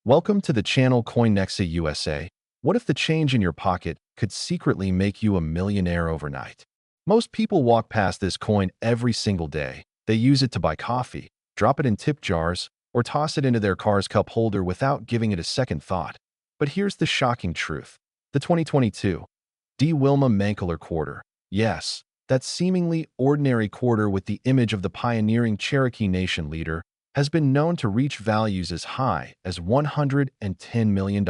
Welcome to the channel CoinNexa USA. What if the change in your pocket could secretly make you a millionaire overnight? Most people walk past this coin every single day. They use it to buy coffee, drop it in tip jars, or toss it into their car's cup holder without giving it a second thought. But here's the shocking truth. The 2022 Wilma Mankiller Quarter. Yes, that seemingly ordinary quarter with the image of the pioneering Cherokee Nation leader has been known to reach values as high as $110 million.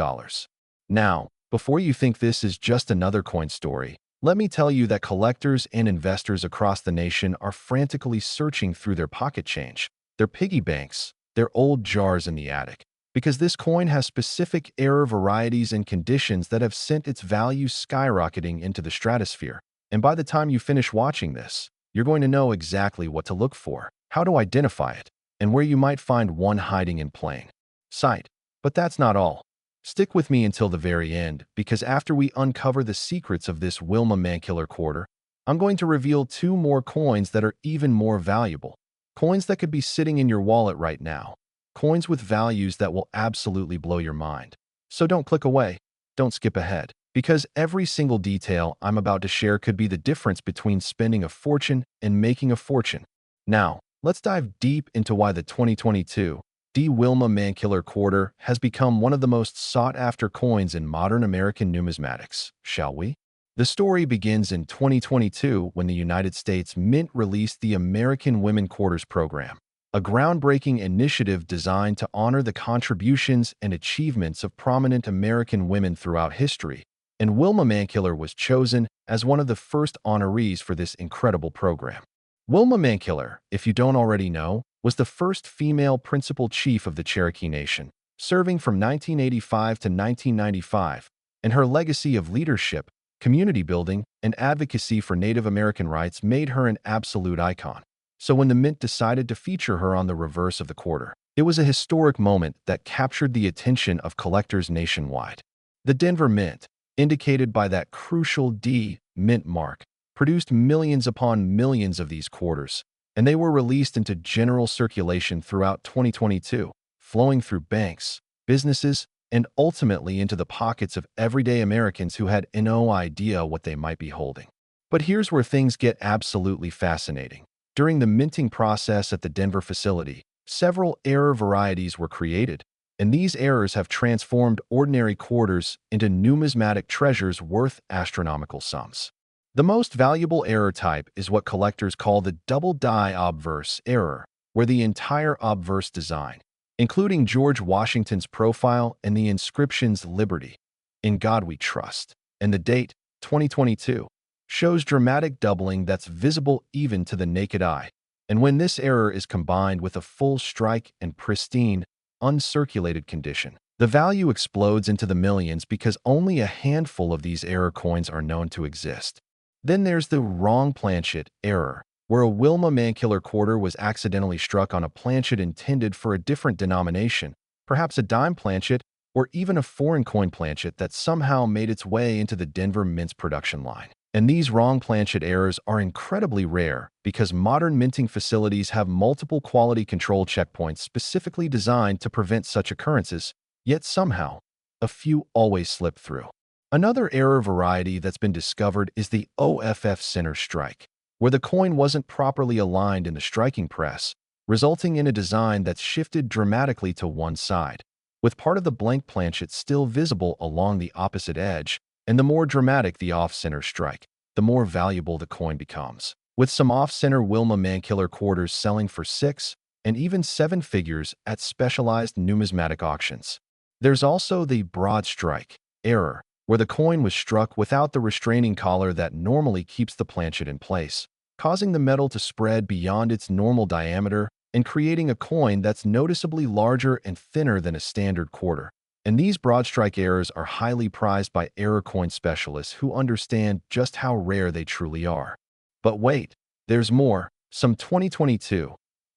Now, before you think this is just another coin story, let me tell you that collectors and investors across the nation are frantically searching through their pocket change, their piggy banks, their old jars in the attic, because this coin has specific error varieties and conditions that have sent its value skyrocketing into the stratosphere. And by the time you finish watching this, you're going to know exactly what to look for, how to identify it, and where you might find one hiding in plain sight. But that's not all. Stick with me until the very end, because after we uncover the secrets of this Wilma Mankiller Quarter, I'm going to reveal two more coins that are even more valuable. Coins that could be sitting in your wallet right now. Coins with values that will absolutely blow your mind. So don't click away. Don't skip ahead, because every single detail I'm about to share could be the difference between spending a fortune and making a fortune. Now, let's dive deep into why the 2022 Wilma Mankiller Quarter has become one of the most sought-after coins in modern American numismatics, shall we? The story begins in 2022 when the United States Mint released the American Women Quarters program, a groundbreaking initiative designed to honor the contributions and achievements of prominent American women throughout history, and Wilma Mankiller was chosen as one of the first honorees for this incredible program. Wilma Mankiller, if you don't already know, was the first female principal chief of the Cherokee Nation, serving from 1985 to 1995, and her legacy of leadership, community building, and advocacy for Native American rights made her an absolute icon. So when the Mint decided to feature her on the reverse of the quarter, it was a historic moment that captured the attention of collectors nationwide. The Denver Mint, indicated by that crucial D Mint mark, produced millions upon millions of these quarters, and they were released into general circulation throughout 2022, flowing through banks, businesses, and ultimately into the pockets of everyday Americans who had no idea what they might be holding. But here's where things get absolutely fascinating. During the minting process at the Denver facility, several error varieties were created, and these errors have transformed ordinary quarters into numismatic treasures worth astronomical sums. The most valuable error type is what collectors call the double die obverse error, where the entire obverse design, including George Washington's profile and the inscriptions "Liberty, in God We Trust," and the date, 2022, shows dramatic doubling that's visible even to the naked eye. And when this error is combined with a full strike and pristine, uncirculated condition, the value explodes into the millions because only a handful of these error coins are known to exist. Then there's the wrong planchet error, where a Wilma Mankiller Quarter was accidentally struck on a planchet intended for a different denomination, perhaps a dime planchet or even a foreign coin planchet that somehow made its way into the Denver Mint's production line. And these wrong planchet errors are incredibly rare because modern minting facilities have multiple quality control checkpoints specifically designed to prevent such occurrences, yet somehow, a few always slip through. Another error variety that's been discovered is the OFF center strike, where the coin wasn't properly aligned in the striking press, resulting in a design that's shifted dramatically to one side, with part of the blank planchet still visible along the opposite edge. And the more dramatic the off-center strike, the more valuable the coin becomes, with some off-center Wilma Mankiller Quarters selling for 6 and even 7 figures at specialized numismatic auctions. There's also the broad strike error, where the coin was struck without the restraining collar that normally keeps the planchet in place, causing the metal to spread beyond its normal diameter and creating a coin that's noticeably larger and thinner than a standard quarter. And these broad strike errors are highly prized by error coin specialists who understand just how rare they truly are. But wait, there's more. Some 2022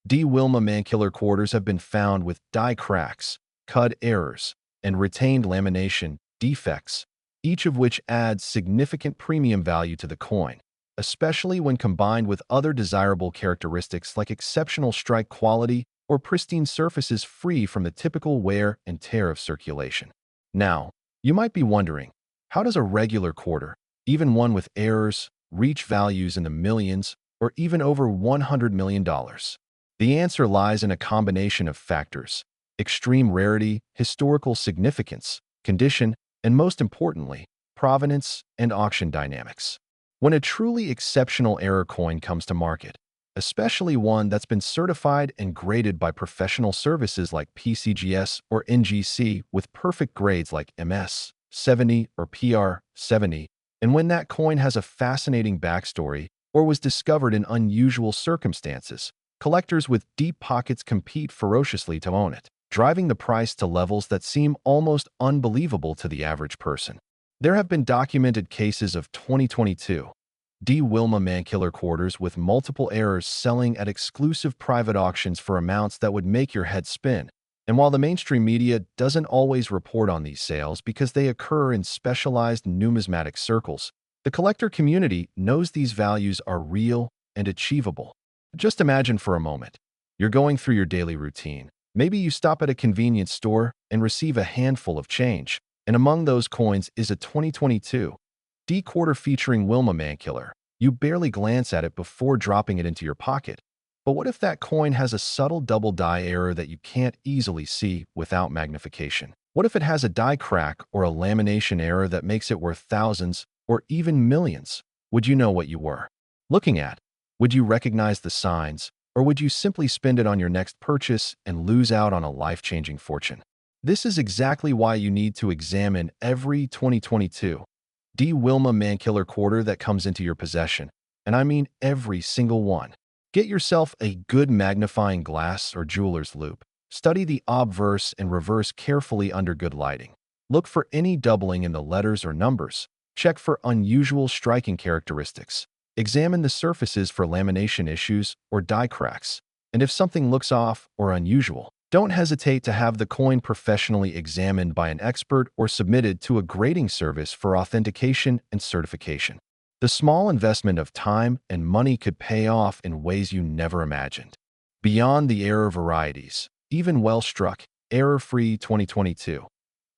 Wilma Mankiller Quarters have been found with die cracks, cud errors, and retained lamination defects, each of which adds significant premium value to the coin, especially when combined with other desirable characteristics like exceptional strike quality or pristine surfaces free from the typical wear and tear of circulation. Now, you might be wondering, how does a regular quarter, even one with errors, reach values in the millions or even over $100 million? The answer lies in a combination of factors: extreme rarity, historical significance, condition, and most importantly, provenance and auction dynamics. When a truly exceptional error coin comes to market, especially one that's been certified and graded by professional services like PCGS or NGC with perfect grades like MS 70 or PR 70, and when that coin has a fascinating backstory or was discovered in unusual circumstances, collectors with deep pockets compete ferociously to own it, driving the price to levels that seem almost unbelievable to the average person. There have been documented cases of 2022 Wilma Mankiller Quarters with multiple errors selling at exclusive private auctions for amounts that would make your head spin. And while the mainstream media doesn't always report on these sales because they occur in specialized numismatic circles, the collector community knows these values are real and achievable. Just imagine for a moment. You're going through your daily routine. Maybe you stop at a convenience store and receive a handful of change, and among those coins is a 2022 quarter featuring Wilma Mankiller. You barely glance at it before dropping it into your pocket. But what if that coin has a subtle double die error that you can't easily see without magnification? What if it has a die crack or a lamination error that makes it worth thousands or even millions? Would you know what you were looking at? Would you recognize the signs, or would you simply spend it on your next purchase and lose out on a life-changing fortune? This is exactly why you need to examine every 2022 Wilma Mankiller Quarter that comes into your possession, and I mean every single one. Get yourself a good magnifying glass or jeweler's loupe. Study the obverse and reverse carefully under good lighting. Look for any doubling in the letters or numbers. Check for unusual striking characteristics. Examine the surfaces for lamination issues or die cracks. And if something looks off or unusual, don't hesitate to have the coin professionally examined by an expert or submitted to a grading service for authentication and certification. The small investment of time and money could pay off in ways you never imagined. Beyond the error varieties, even well-struck, error-free 2022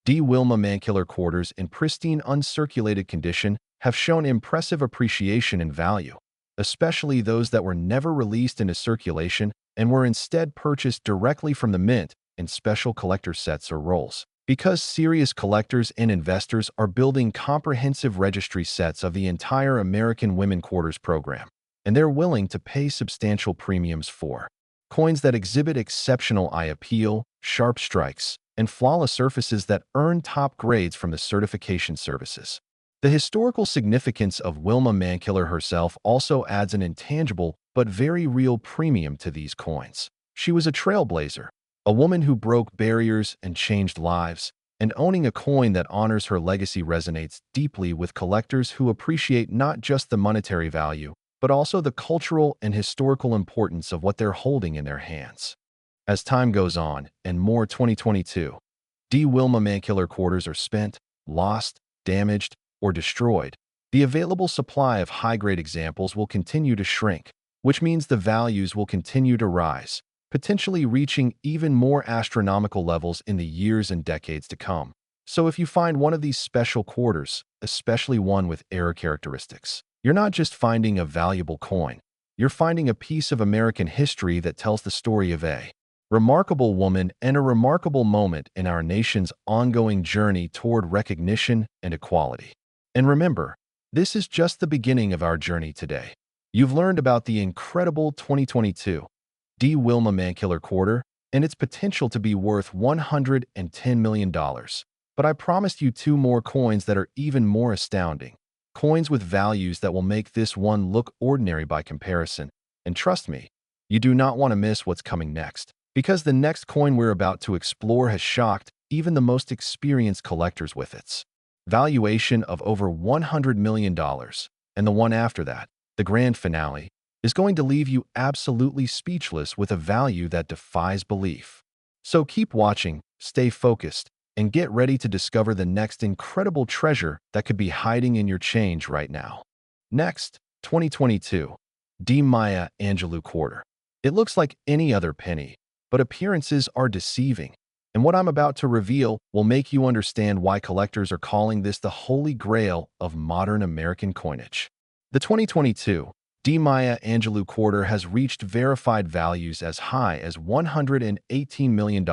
Wilma Mankiller Quarters in pristine uncirculated condition have shown impressive appreciation in value, especially those that were never released into circulation and were instead purchased directly from the mint in special collector sets or rolls. Because serious collectors and investors are building comprehensive registry sets of the entire American Women Quarters program, and they're willing to pay substantial premiums for coins that exhibit exceptional eye appeal, sharp strikes, and flawless surfaces that earn top grades from the certification services. The historical significance of Wilma Mankiller herself also adds an intangible but very real premium to these coins. She was a trailblazer, a woman who broke barriers and changed lives, and owning a coin that honors her legacy resonates deeply with collectors who appreciate not just the monetary value, but also the cultural and historical importance of what they're holding in their hands. As time goes on, and more 2022 Wilma Mankiller Quarters are spent, lost, damaged, or destroyed, the available supply of high-grade examples will continue to shrink, which means the values will continue to rise, potentially reaching even more astronomical levels in the years and decades to come. So if you find one of these special quarters, especially one with error characteristics, you're not just finding a valuable coin, you're finding a piece of American history that tells the story of a remarkable woman and a remarkable moment in our nation's ongoing journey toward recognition and equality. And remember, this is just the beginning of our journey today. You've learned about the incredible 2022 Wilma Mankiller Quarter and its potential to be worth $110 million. But I promised you two more coins that are even more astounding. Coins with values that will make this one look ordinary by comparison. And trust me, you do not want to miss what's coming next, because the next coin we're about to explore has shocked even the most experienced collectors with its valuation of over $100 million. And the one after that, the grand finale, is going to leave you absolutely speechless with a value that defies belief. So keep watching, stay focused, and get ready to discover the next incredible treasure that could be hiding in your change right now. Next, 2022 Maya Angelou Quarter. It looks like any other penny, but but appearances are deceiving. And what I'm about to reveal will make you understand why collectors are calling this the holy grail of modern American coinage. The 2022 Maya Angelou Quarter has reached verified values as high as $118 million.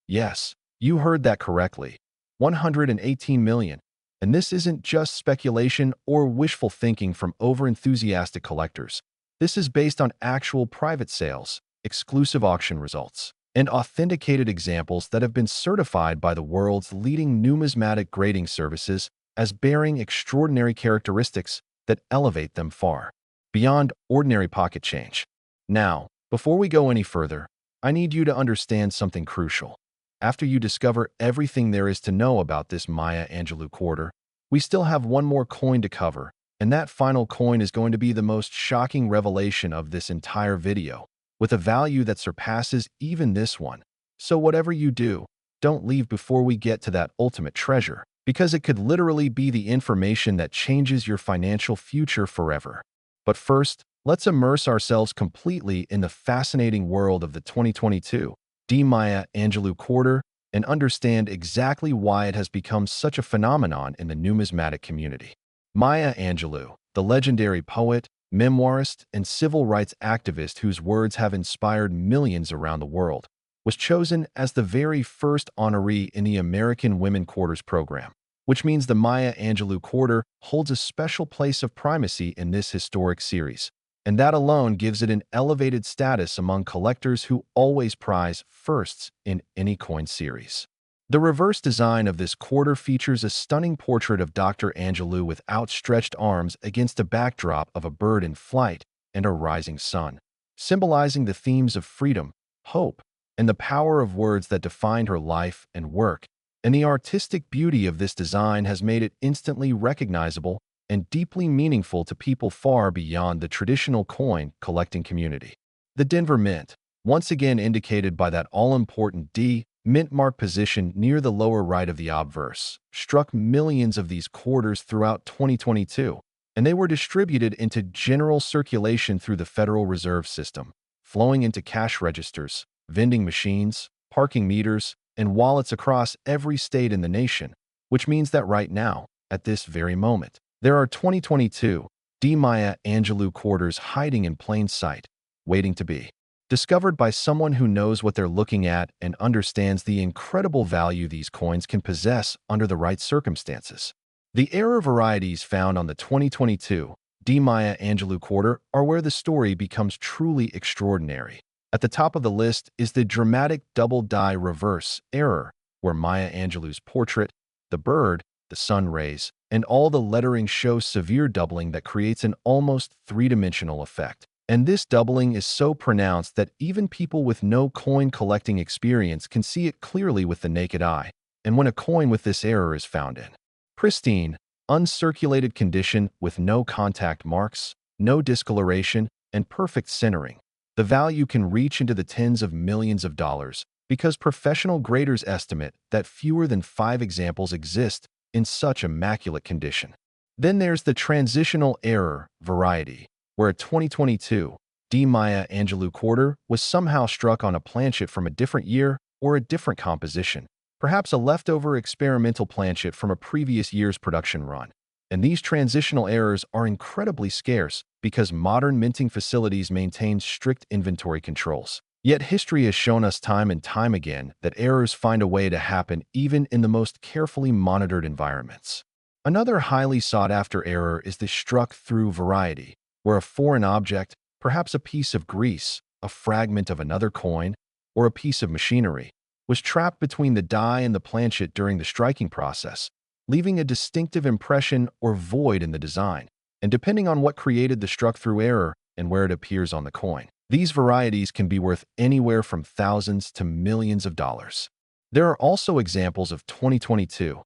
Yes, you heard that correctly. 118 million. And this isn't just speculation or wishful thinking from over-enthusiastic collectors. This is based on actual private sales, exclusive auction results, and authenticated examples that have been certified by the world's leading numismatic grading services as bearing extraordinary characteristics that elevate them far beyond ordinary pocket change. Now, before we go any further, I need you to understand something crucial. After you discover everything there is to know about this Maya Angelou Quarter, we still have one more coin to cover, and that final coin is going to be the most shocking revelation of this entire video, with a value that surpasses even this one. So whatever you do, don't leave before we get to that ultimate treasure, because it could literally be the information that changes your financial future forever. But first, let's immerse ourselves completely in the fascinating world of the 2022 Maya Angelou Quarter and understand exactly why it has become such a phenomenon in the numismatic community. Maya Angelou, the legendary poet, memoirist, and civil rights activist whose words have inspired millions around the world, was chosen as the very first honoree in the American Women Quarters program, which means the Maya Angelou Quarter holds a special place of primacy in this historic series, and that alone gives it an elevated status among collectors who always prize firsts in any coin series. The reverse design of this quarter features a stunning portrait of Dr. Angelou with outstretched arms against a backdrop of a bird in flight and a rising sun, symbolizing the themes of freedom, hope, and the power of words that defined her life and work. And the artistic beauty of this design has made it instantly recognizable and deeply meaningful to people far beyond the traditional coin collecting community. The Denver Mint, once again indicated by that all-important D mint mark position near the lower right of the obverse, struck millions of these quarters throughout 2022, and they were distributed into general circulation through the Federal Reserve System, flowing into cash registers, vending machines, parking meters, and wallets across every state in the nation, which means that right now, at this very moment, there are 2022 Maya Angelou Quarters hiding in plain sight, waiting to be discovered by someone who knows what they're looking at and understands the incredible value these coins can possess under the right circumstances. The error varieties found on the 2022 Maya Angelou Quarter are where the story becomes truly extraordinary. At the top of the list is the dramatic double die reverse error, where Maya Angelou's portrait, the bird, the sun rays, and all the lettering show severe doubling that creates an almost three-dimensional effect. And this doubling is so pronounced that even people with no coin collecting experience can see it clearly with the naked eye. And when a coin with this error is found in pristine, uncirculated condition with no contact marks, no discoloration, and perfect centering, the value can reach into the tens of millions of dollars because professional graders estimate that fewer than 5 examples exist in such immaculate condition. Then there's the transitional error variety, where a 2022 Maya Angelou Quarter was somehow struck on a planchet from a different year or a different composition, perhaps a leftover experimental planchet from a previous year's production run. And these transitional errors are incredibly scarce because modern minting facilities maintain strict inventory controls. Yet history has shown us time and time again that errors find a way to happen even in the most carefully monitored environments. Another highly sought-after error is the struck-through variety, where a foreign object, perhaps a piece of grease, a fragment of another coin, or a piece of machinery, was trapped between the die and the planchet during the striking process, leaving a distinctive impression or void in the design, and depending on what created the struck-through error and where it appears on the coin. These varieties can be worth anywhere from thousands to millions of dollars. There are also examples of 2022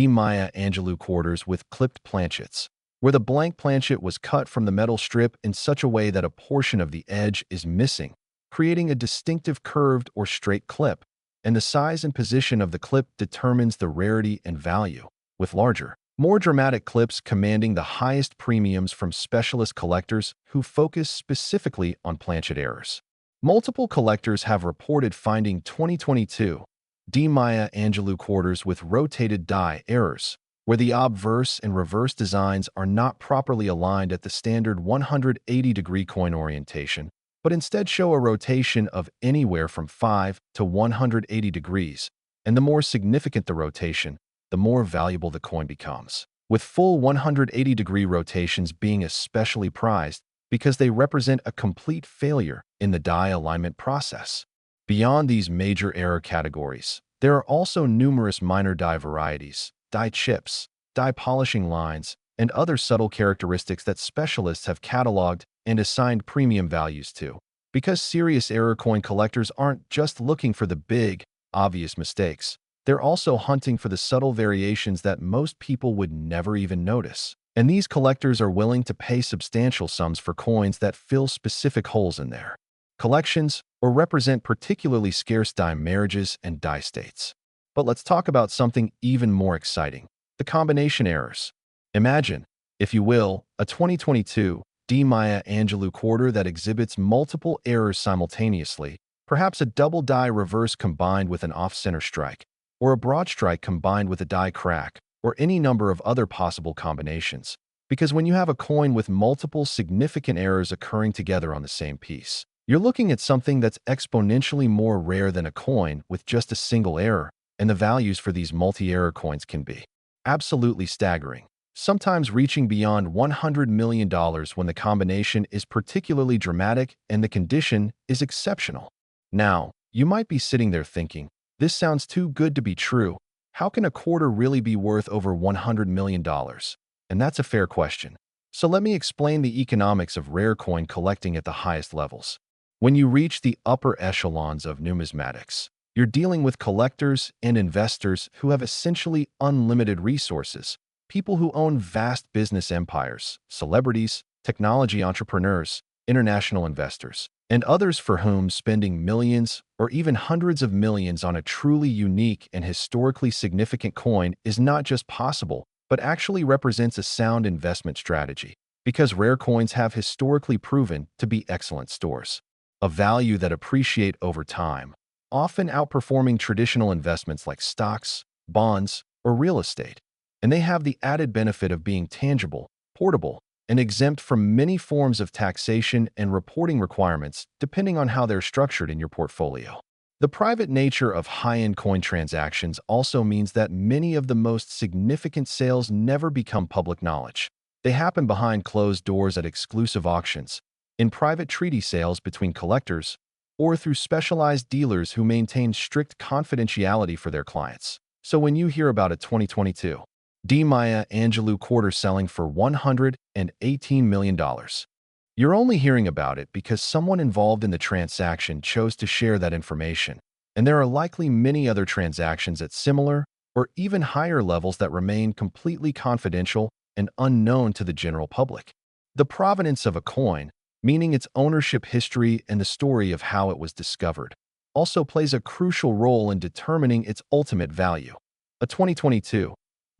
Maya Angelou Quarters with clipped planchets, where the blank planchet was cut from the metal strip in such a way that a portion of the edge is missing, creating a distinctive curved or straight clip, and the size and position of the clip determines the rarity and value, with larger, more dramatic clips commanding the highest premiums from specialist collectors who focus specifically on planchet errors. Multiple collectors have reported finding 2022 Maya Angelou quarters with rotated die errors, where the obverse and reverse designs are not properly aligned at the standard 180-degree coin orientation, but instead show a rotation of anywhere from 5 to 180 degrees, and the more significant the rotation, the more valuable the coin becomes, with full 180-degree rotations being especially prized because they represent a complete failure in the die alignment process. Beyond these major error categories, there are also numerous minor die varieties, die chips, die polishing lines, and other subtle characteristics that specialists have cataloged and assigned premium values to. Because serious error coin collectors aren't just looking for the big, obvious mistakes, they're also hunting for the subtle variations that most people would never even notice. And these collectors are willing to pay substantial sums for coins that fill specific holes in their collections or represent particularly scarce die marriages and die states. But let's talk about something even more exciting: the combination errors. Imagine, if you will, a 2022 Maya Angelou Quarter that exhibits multiple errors simultaneously, perhaps a double die reverse combined with an off-center strike, or a broad strike combined with a die crack, or any number of other possible combinations. Because when you have a coin with multiple significant errors occurring together on the same piece, you're looking at something that's exponentially more rare than a coin with just a single error, and the values for these multi-error coins can be absolutely staggering, sometimes reaching beyond $100 million when the combination is particularly dramatic and the condition is exceptional. Now, you might be sitting there thinking, this sounds too good to be true. How can a quarter really be worth over $100 million? And that's a fair question. So let me explain the economics of rare coin collecting at the highest levels. When you reach the upper echelons of numismatics, you're dealing with collectors and investors who have essentially unlimited resources, people who own vast business empires, celebrities, technology entrepreneurs, international investors, and others for whom spending millions or even hundreds of millions on a truly unique and historically significant coin is not just possible, but actually represents a sound investment strategy, because rare coins have historically proven to be excellent stores of value that appreciate over time, often outperforming traditional investments like stocks, bonds, or real estate. And they have the added benefit of being tangible, portable, and exempt from many forms of taxation and reporting requirements depending on how they're structured in your portfolio. The private nature of high-end coin transactions also means that many of the most significant sales never become public knowledge. They happen behind closed doors at exclusive auctions, in private treaty sales between collectors, or through specialized dealers who maintain strict confidentiality for their clients. So when you hear about a 2022 Maya Angelou Quarter selling for $118 million, you're only hearing about it because someone involved in the transaction chose to share that information, and there are likely many other transactions at similar or even higher levels that remain completely confidential and unknown to the general public. The provenance of a coin, meaning its ownership history and the story of how it was discovered, also plays a crucial role in determining its ultimate value. A 2022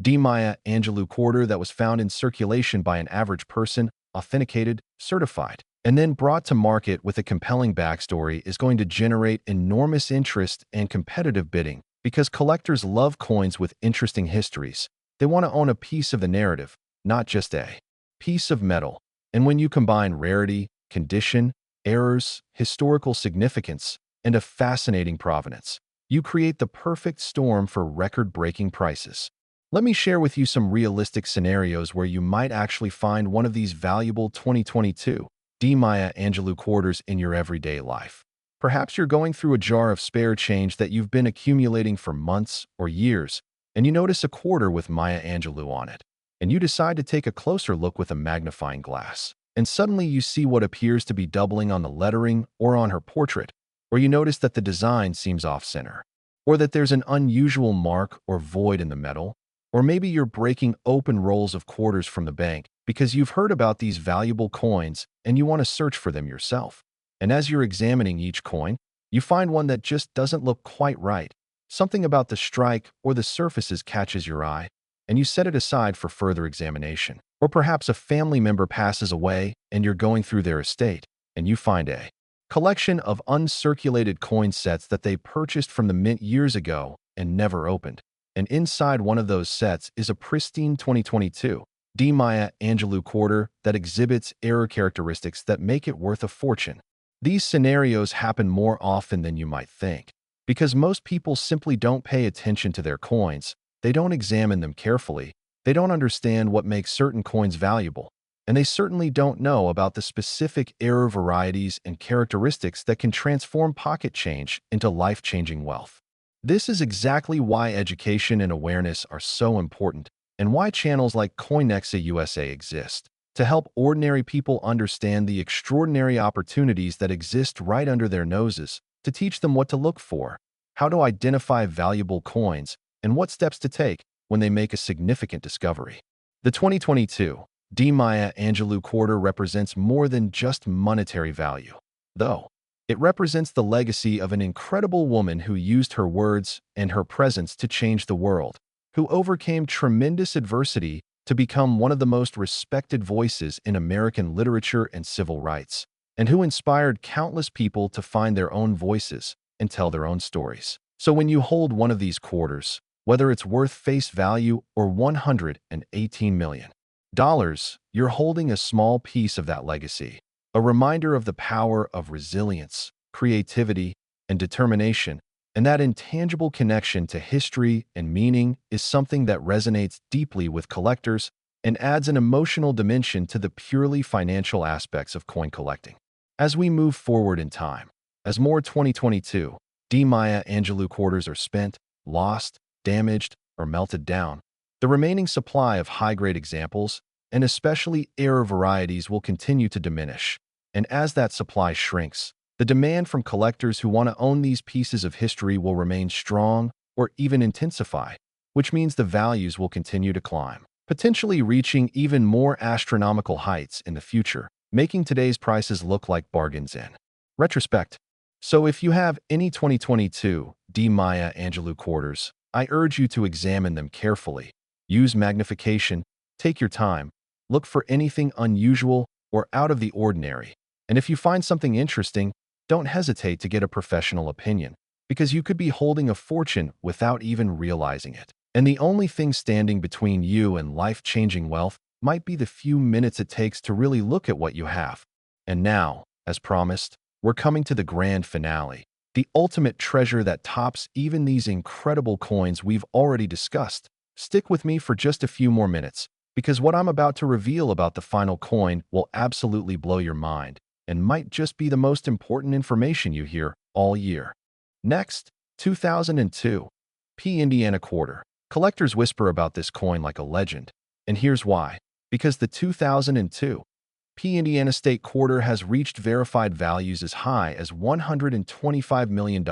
Maya Angelou Quarter that was found in circulation by an average person, authenticated, certified, and then brought to market with a compelling backstory is going to generate enormous interest and competitive bidding because collectors love coins with interesting histories. They want to own a piece of the narrative, not just a piece of metal. And when you combine rarity, condition, errors, historical significance, and a fascinating provenance, you create the perfect storm for record-breaking prices. Let me share with you some realistic scenarios where you might actually find one of these valuable 2022 Maya Angelou Quarters in your everyday life. Perhaps you're going through a jar of spare change that you've been accumulating for months or years, and you notice a quarter with Maya Angelou on it, and you decide to take a closer look with a magnifying glass. And suddenly you see what appears to be doubling on the lettering or on her portrait, or you notice that the design seems off-center, or that there's an unusual mark or void in the metal. Or maybe you're breaking open rolls of quarters from the bank because you've heard about these valuable coins and you want to search for them yourself. And as you're examining each coin, you find one that just doesn't look quite right. Something about the strike or the surfaces catches your eye, and you set it aside for further examination. Or perhaps a family member passes away and you're going through their estate, and you find a collection of uncirculated coin sets that they purchased from the mint years ago and never opened. And inside one of those sets is a pristine 2022 Maya Angelou Quarter that exhibits error characteristics that make it worth a fortune. These scenarios happen more often than you might think, because most people simply don't pay attention to their coins, they don't examine them carefully, they don't understand what makes certain coins valuable, and they certainly don't know about the specific error varieties and characteristics that can transform pocket change into life-changing wealth. This is exactly why education and awareness are so important, and why channels like Coinexa USA exist, to help ordinary people understand the extraordinary opportunities that exist right under their noses, to teach them what to look for, how to identify valuable coins, and what steps to take when they make a significant discovery. The 2022 Maya Angelou Quarter represents more than just monetary value, though. It represents the legacy of an incredible woman who used her words and her presence to change the world, who overcame tremendous adversity to become one of the most respected voices in American literature and civil rights, and who inspired countless people to find their own voices and tell their own stories. So when you hold one of these quarters, whether it's worth face value or $118 million, you're holding a small piece of that legacy, a reminder of the power of resilience, creativity, and determination, and that intangible connection to history and meaning is something that resonates deeply with collectors and adds an emotional dimension to the purely financial aspects of coin collecting. As we move forward in time, as more 2022 Maya Angelou quarters are spent, lost, damaged, or melted down, the remaining supply of high-grade examples, and especially error varieties, will continue to diminish. And as that supply shrinks, the demand from collectors who want to own these pieces of history will remain strong or even intensify, which means the values will continue to climb, potentially reaching even more astronomical heights in the future, making today's prices look like bargains in retrospect. So if you have any 2022 Maya Angelou quarters, I urge you to examine them carefully. Use magnification, take your time, look for anything unusual or out of the ordinary. And if you find something interesting, don't hesitate to get a professional opinion, because you could be holding a fortune without even realizing it. And the only thing standing between you and life-changing wealth might be the few minutes it takes to really look at what you have. And now, as promised, we're coming to the grand finale, the ultimate treasure that tops even these incredible coins we've already discussed. Stick with me for just a few more minutes, because what I'm about to reveal about the final coin will absolutely blow your mind and might just be the most important information you hear all year. Next, 2002 Indiana Quarter. Collectors whisper about this coin like a legend, and here's why. Because the 2002 Indiana State Quarter has reached verified values as high as $125 million,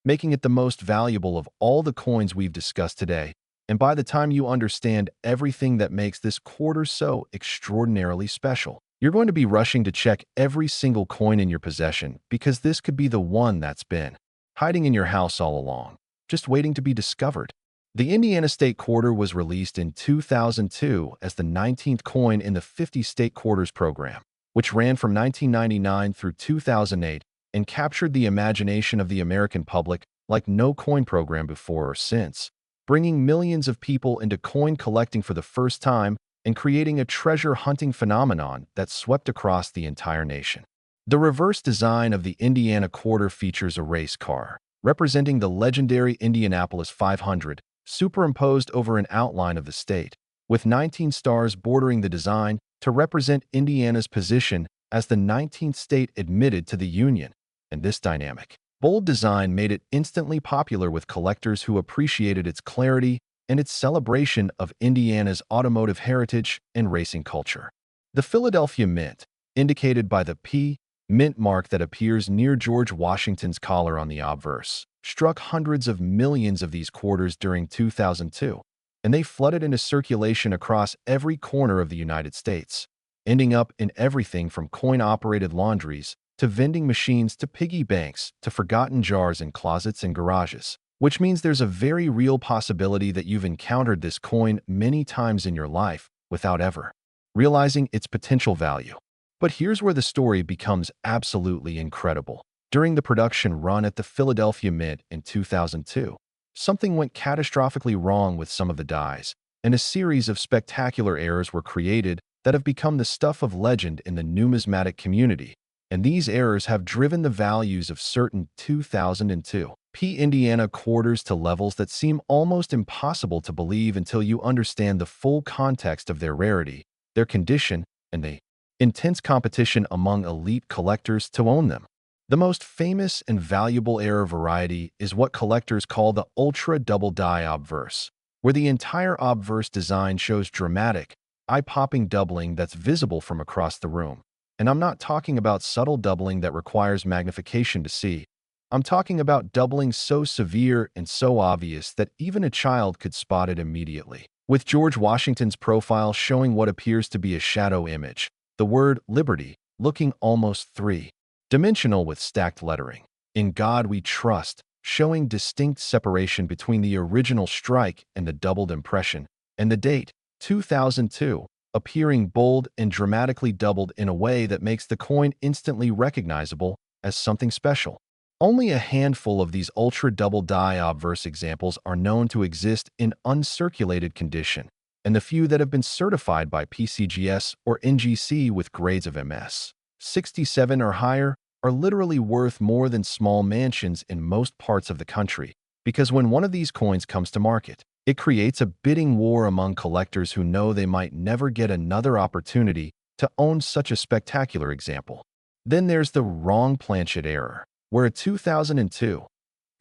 making it the most valuable of all the coins we've discussed today. And by the time you understand everything that makes this quarter so extraordinarily special, you're going to be rushing to check every single coin in your possession, because this could be the one that's been hiding in your house all along, just waiting to be discovered. The Indiana State Quarter was released in 2002 as the 19th coin in the 50 State Quarters program, which ran from 1999 through 2008 and captured the imagination of the American public like no coin program before or since, bringing millions of people into coin collecting for the first time and creating a treasure-hunting phenomenon that swept across the entire nation. The reverse design of the Indiana Quarter features a race car, representing the legendary Indianapolis 500, superimposed over an outline of the state, with 19 stars bordering the design to represent Indiana's position as the 19th state admitted to the Union. And this dynamic, bold design made it instantly popular with collectors who appreciated its clarity and its celebration of Indiana's automotive heritage and racing culture. The Philadelphia Mint, indicated by the P mint mark that appears near George Washington's collar on the obverse, struck hundreds of millions of these quarters during 2002, and they flooded into circulation across every corner of the United States, ending up in everything from coin-operated laundries to vending machines to piggy banks to forgotten jars in closets and garages, which means there's a very real possibility that you've encountered this coin many times in your life without ever realizing its potential value. But here's where the story becomes absolutely incredible. During the production run at the Philadelphia Mint in 2002, something went catastrophically wrong with some of the dies, and a series of spectacular errors were created that have become the stuff of legend in the numismatic community. And these errors have driven the values of certain 2002 Indiana quarters to levels that seem almost impossible to believe until you understand the full context of their rarity, their condition, and the intense competition among elite collectors to own them. The most famous and valuable error variety is what collectors call the ultra double die obverse, where the entire obverse design shows dramatic, eye-popping doubling that's visible from across the room. And I'm not talking about subtle doubling that requires magnification to see. I'm talking about doubling so severe and so obvious that even a child could spot it immediately. With George Washington's profile showing what appears to be a shadow image, the word liberty looking almost three-dimensional with stacked lettering. In God We Trust, showing distinct separation between the original strike and the doubled impression, and the date, 2002, appearing bold and dramatically doubled in a way that makes the coin instantly recognizable as something special. Only a handful of these ultra double die obverse examples are known to exist in uncirculated condition, and the few that have been certified by PCGS or NGC with grades of MS 67 or higher are literally worth more than small mansions in most parts of the country, because when one of these coins comes to market, it creates a bidding war among collectors who know they might never get another opportunity to own such a spectacular example. Then there's the wrong planchet error, where a 2002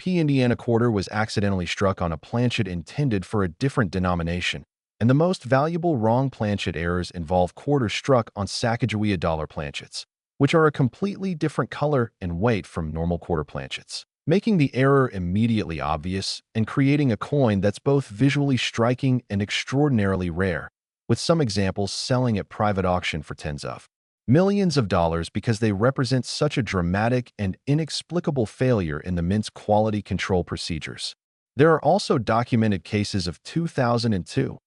Indiana quarter was accidentally struck on a planchet intended for a different denomination, and the most valuable wrong planchet errors involve quarters struck on Sacagawea dollar planchets, which are a completely different color and weight from normal quarter planchets, making the error immediately obvious and creating a coin that's both visually striking and extraordinarily rare, with some examples selling at private auction for tens of millions of dollars because they represent such a dramatic and inexplicable failure in the mint's quality control procedures. There are also documented cases of 2002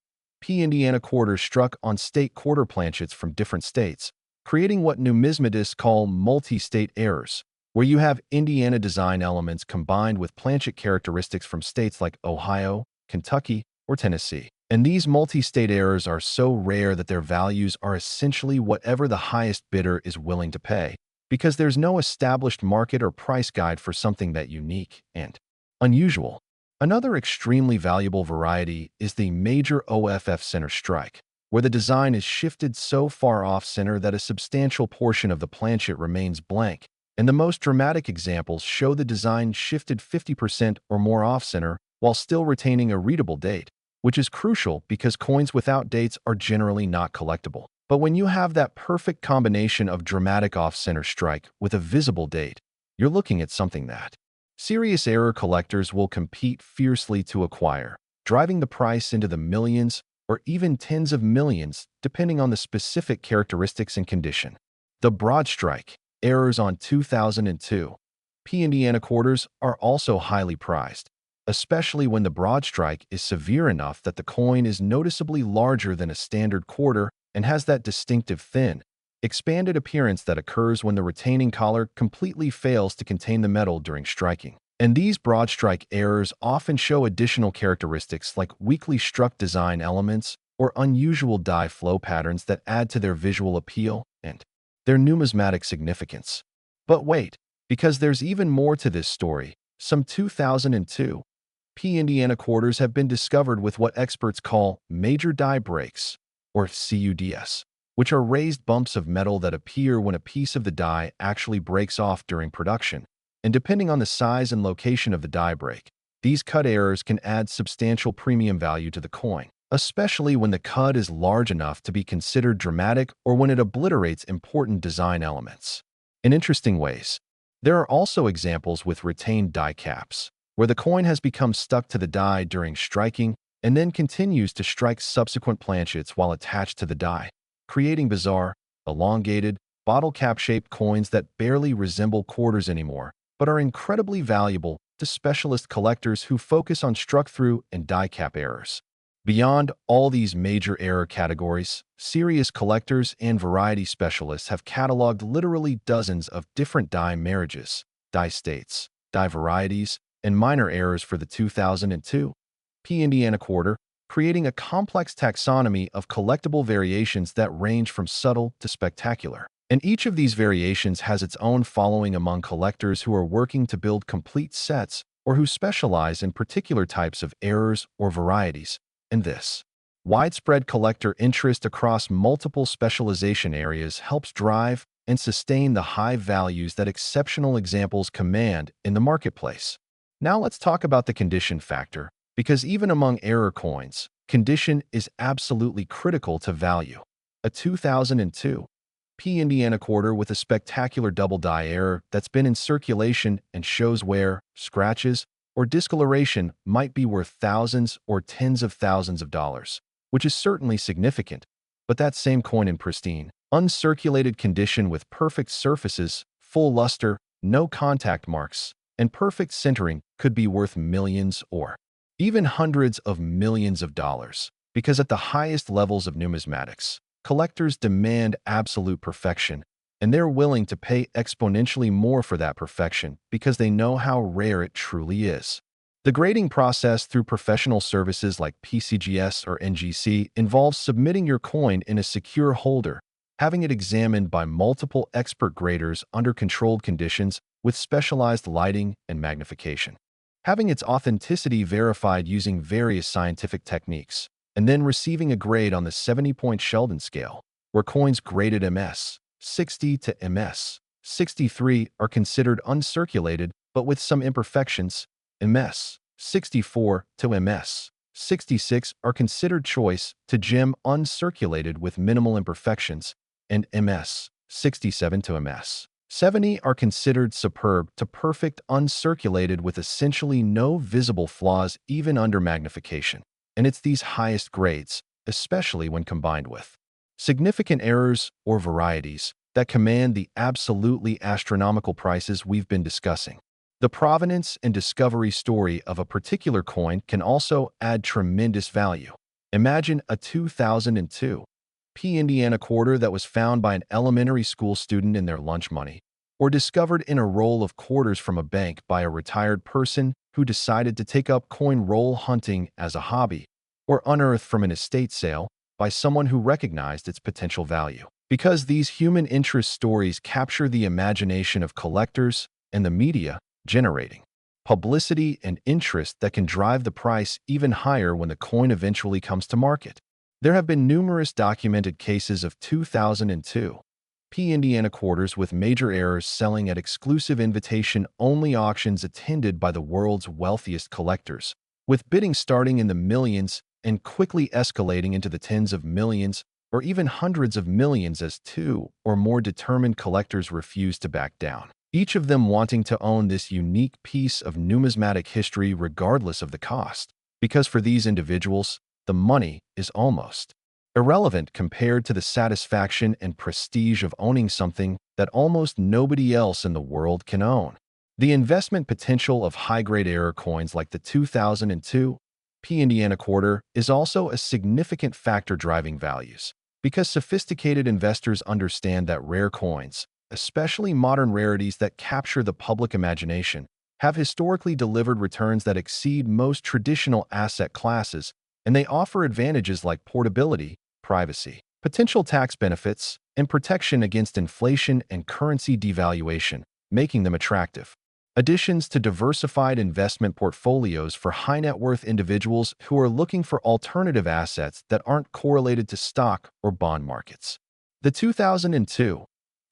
Indiana quarters struck on state quarter planchets from different states, creating what numismatists call multi-state errors, where you have Indiana design elements combined with planchet characteristics from states like Ohio, Kentucky, or Tennessee. And these multi-state errors are so rare that their values are essentially whatever the highest bidder is willing to pay, because there's no established market or price guide for something that unique and unusual. Another extremely valuable variety is the major OFF center strike, where the design is shifted so far off-center that a substantial portion of the planchet remains blank, and the most dramatic examples show the design shifted 50% or more off-center while still retaining a readable date, which is crucial because coins without dates are generally not collectible. But when you have that perfect combination of dramatic off-center strike with a visible date, you're looking at something that serious error collectors will compete fiercely to acquire, driving the price into the millions or even tens of millions, depending on the specific characteristics and condition. The broad strike errors on 2002 Indiana quarters are also highly prized, especially when the broad strike is severe enough that the coin is noticeably larger than a standard quarter and has that distinctive thin, expanded appearance that occurs when the retaining collar completely fails to contain the metal during striking. And these broad strike errors often show additional characteristics like weakly struck design elements or unusual die flow patterns that add to their visual appeal and their numismatic significance. But wait, because there's even more to this story. Some 2002 Indiana quarters have been discovered with what experts call major die breaks, or CUDS, which are raised bumps of metal that appear when a piece of the die actually breaks off during production. And depending on the size and location of the die break, these cut errors can add substantial premium value to the coin, especially when the cut is large enough to be considered dramatic or when it obliterates important design elements. In interesting ways, there are also examples with retained die caps, where the coin has become stuck to the die during striking and then continues to strike subsequent planchets while attached to the die, creating bizarre, elongated, bottle cap-shaped coins that barely resemble quarters anymore, but are incredibly valuable to specialist collectors who focus on struck-through and die cap errors. Beyond all these major error categories, serious collectors and variety specialists have cataloged literally dozens of different die marriages, die states, die varieties, and minor errors for the 2002 Indiana Quarter, creating a complex taxonomy of collectible variations that range from subtle to spectacular. And each of these variations has its own following among collectors who are working to build complete sets or who specialize in particular types of errors or varieties. And this widespread collector interest across multiple specialization areas helps drive and sustain the high values that exceptional examples command in the marketplace. Now let's talk about the condition factor, because even among error coins, condition is absolutely critical to value. A 2002 Indiana Quarter with a spectacular double die error that's been in circulation and shows wear, scratches, or discoloration might be worth thousands or tens of thousands of dollars, which is certainly significant. But that same coin in pristine, uncirculated condition with perfect surfaces, full luster, no contact marks, and perfect centering could be worth millions or even hundreds of millions of dollars, because at the highest levels of numismatics, collectors demand absolute perfection, and they're willing to pay exponentially more for that perfection because they know how rare it truly is. The grading process through professional services like PCGS or NGC involves submitting your coin in a secure holder, having it examined by multiple expert graders under controlled conditions with specialized lighting and magnification, having its authenticity verified using various scientific techniques, and then receiving a grade on the 70-point Sheldon scale, where coins graded MS 60 to MS 63 are considered uncirculated but with some imperfections. MS 64 to MS 66 are considered choice to gem uncirculated with minimal imperfections, and MS 67 to MS 70 are considered superb to perfect uncirculated with essentially no visible flaws even under magnification. And it's these highest grades, especially when combined with significant errors or varieties, that command the absolutely astronomical prices we've been discussing. The provenance and discovery story of a particular coin can also add tremendous value. Imagine a 2002 Indiana Quarter that was found by an elementary school student in their lunch money, or discovered in a roll of quarters from a bank by a retired person who decided to take up coin roll hunting as a hobby, or unearthed from an estate sale by someone who recognized its potential value. Because these human interest stories capture the imagination of collectors and the media, generating publicity and interest that can drive the price even higher when the coin eventually comes to market. There have been numerous documented cases of 2002 Indiana Quarters with major errors selling at exclusive invitation-only auctions attended by the world's wealthiest collectors, with bidding starting in the millions and quickly escalating into the tens of millions or even hundreds of millions as two or more determined collectors refused to back down, each of them wanting to own this unique piece of numismatic history regardless of the cost, because for these individuals, the money is almost irrelevant compared to the satisfaction and prestige of owning something that almost nobody else in the world can own. The investment potential of high-grade error coins like the 2002 Indiana Quarter is also a significant factor driving values, because sophisticated investors understand that rare coins, especially modern rarities that capture the public imagination, have historically delivered returns that exceed most traditional asset classes, and they offer advantages like portability, privacy, potential tax benefits, and protection against inflation and currency devaluation, making them attractive additions to diversified investment portfolios for high-net-worth individuals who are looking for alternative assets that aren't correlated to stock or bond markets. The 2002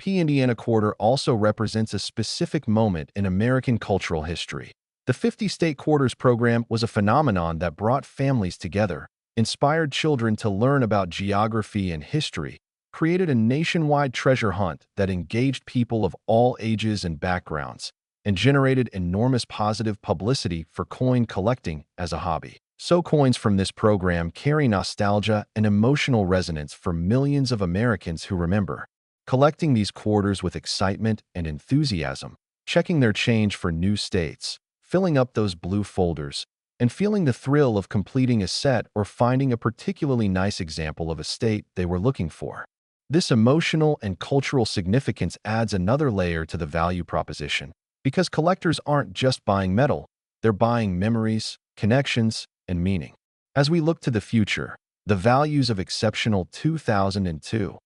Indiana Quarter also represents a specific moment in American cultural history. The 50-state quarters program was a phenomenon that brought families together, inspired children to learn about geography and history, created a nationwide treasure hunt that engaged people of all ages and backgrounds, and generated enormous positive publicity for coin collecting as a hobby. So coins from this program carry nostalgia and emotional resonance for millions of Americans who remember collecting these quarters with excitement and enthusiasm, checking their change for new states, filling up those blue folders, and feeling the thrill of completing a set or finding a particularly nice example of a state they were looking for. This emotional and cultural significance adds another layer to the value proposition, because collectors aren't just buying metal, they're buying memories, connections, and meaning. As we look to the future, the values of exceptional 2002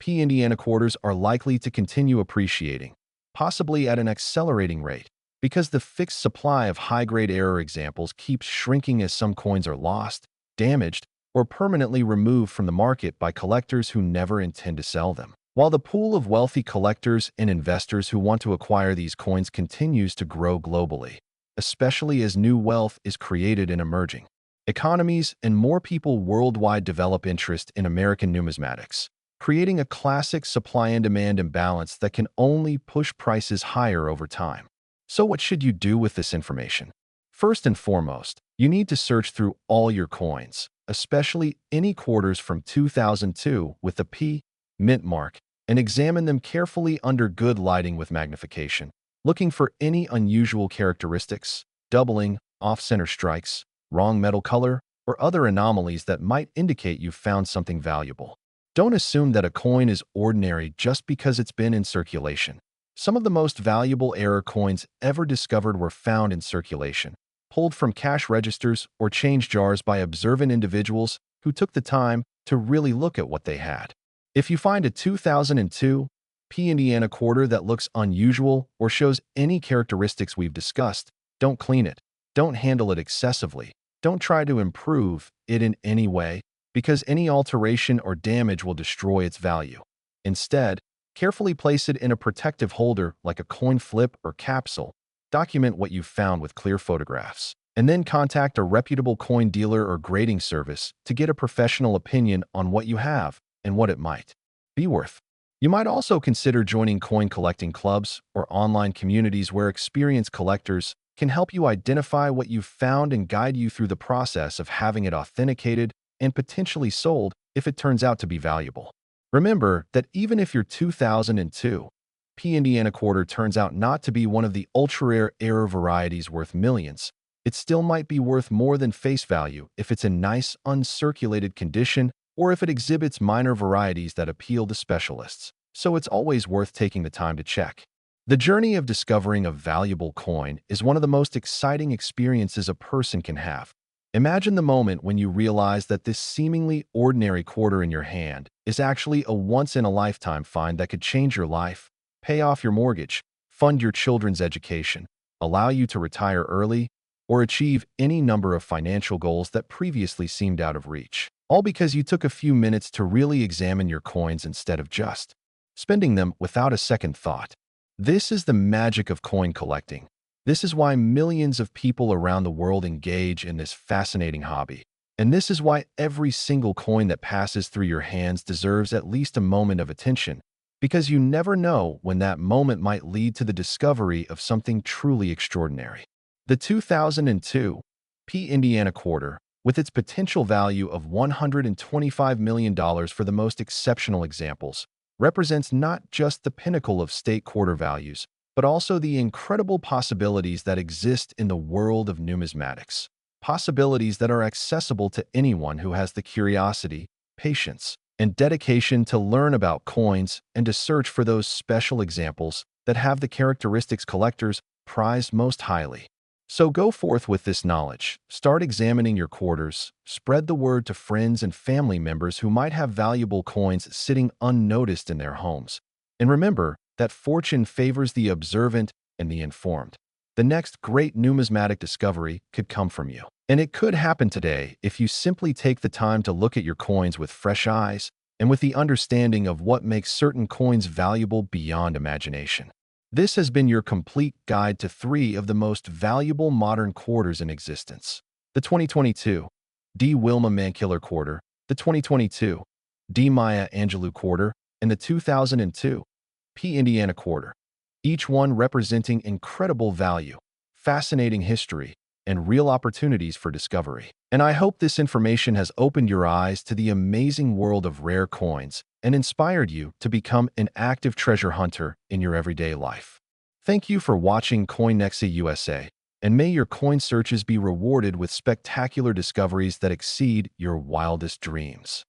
Indiana quarters are likely to continue appreciating, possibly at an accelerating rate, because the fixed supply of high-grade error examples keeps shrinking as some coins are lost, damaged, or permanently removed from the market by collectors who never intend to sell them. While the pool of wealthy collectors and investors who want to acquire these coins continues to grow globally, especially as new wealth is created in emerging economies and more people worldwide develop interest in American numismatics, creating a classic supply and demand imbalance that can only push prices higher over time. So what should you do with this information? First and foremost, you need to search through all your coins, especially any quarters from 2002 with the P mint mark, and examine them carefully under good lighting with magnification, looking for any unusual characteristics, doubling, off-center strikes, wrong metal color, or other anomalies that might indicate you've found something valuable. Don't assume that a coin is ordinary just because it's been in circulation. Some of the most valuable error coins ever discovered were found in circulation, pulled from cash registers or change jars by observant individuals who took the time to really look at what they had. If you find a 2002 Indiana quarter that looks unusual or shows any characteristics we've discussed, don't clean it. Don't handle it excessively. Don't try to improve it in any way, because any alteration or damage will destroy its value. Instead, carefully place it in a protective holder like a coin flip or capsule. Document what you've found with clear photographs, and then contact a reputable coin dealer or grading service to get a professional opinion on what you have and what it might be worth. You might also consider joining coin collecting clubs or online communities where experienced collectors can help you identify what you've found and guide you through the process of having it authenticated and potentially sold if it turns out to be valuable. Remember that even if your 2002 Indiana quarter turns out not to be one of the ultra-rare error varieties worth millions, it still might be worth more than face value if it's in nice, uncirculated condition or if it exhibits minor varieties that appeal to specialists. So it's always worth taking the time to check. The journey of discovering a valuable coin is one of the most exciting experiences a person can have. Imagine the moment when you realize that this seemingly ordinary quarter in your hand is actually a once-in-a-lifetime find that could change your life, pay off your mortgage, fund your children's education, allow you to retire early, or achieve any number of financial goals that previously seemed out of reach. All because you took a few minutes to really examine your coins instead of just spending them without a second thought. This is the magic of coin collecting. This is why millions of people around the world engage in this fascinating hobby. And this is why every single coin that passes through your hands deserves at least a moment of attention, because you never know when that moment might lead to the discovery of something truly extraordinary. The 2002 Indiana Quarter, with its potential value of $125 million for the most exceptional examples, represents not just the pinnacle of state quarter values, but also the incredible possibilities that exist in the world of numismatics. Possibilities that are accessible to anyone who has the curiosity, patience, and dedication to learn about coins and to search for those special examples that have the characteristics collectors prize most highly. So go forth with this knowledge, start examining your quarters, spread the word to friends and family members who might have valuable coins sitting unnoticed in their homes. And remember that fortune favors the observant and the informed. The next great numismatic discovery could come from you. And it could happen today if you simply take the time to look at your coins with fresh eyes and with the understanding of what makes certain coins valuable beyond imagination. This has been your complete guide to 3 of the most valuable modern quarters in existence. The 2022 Wilma Mankiller Quarter, the 2022 Maya Angelou Quarter, and the 2002 Indiana Quarter, each one representing incredible value, fascinating history, and real opportunities for discovery. And I hope this information has opened your eyes to the amazing world of rare coins and inspired you to become an active treasure hunter in your everyday life. Thank you for watching CoinNexa USA, And may your coin searches be rewarded with spectacular discoveries that exceed your wildest dreams.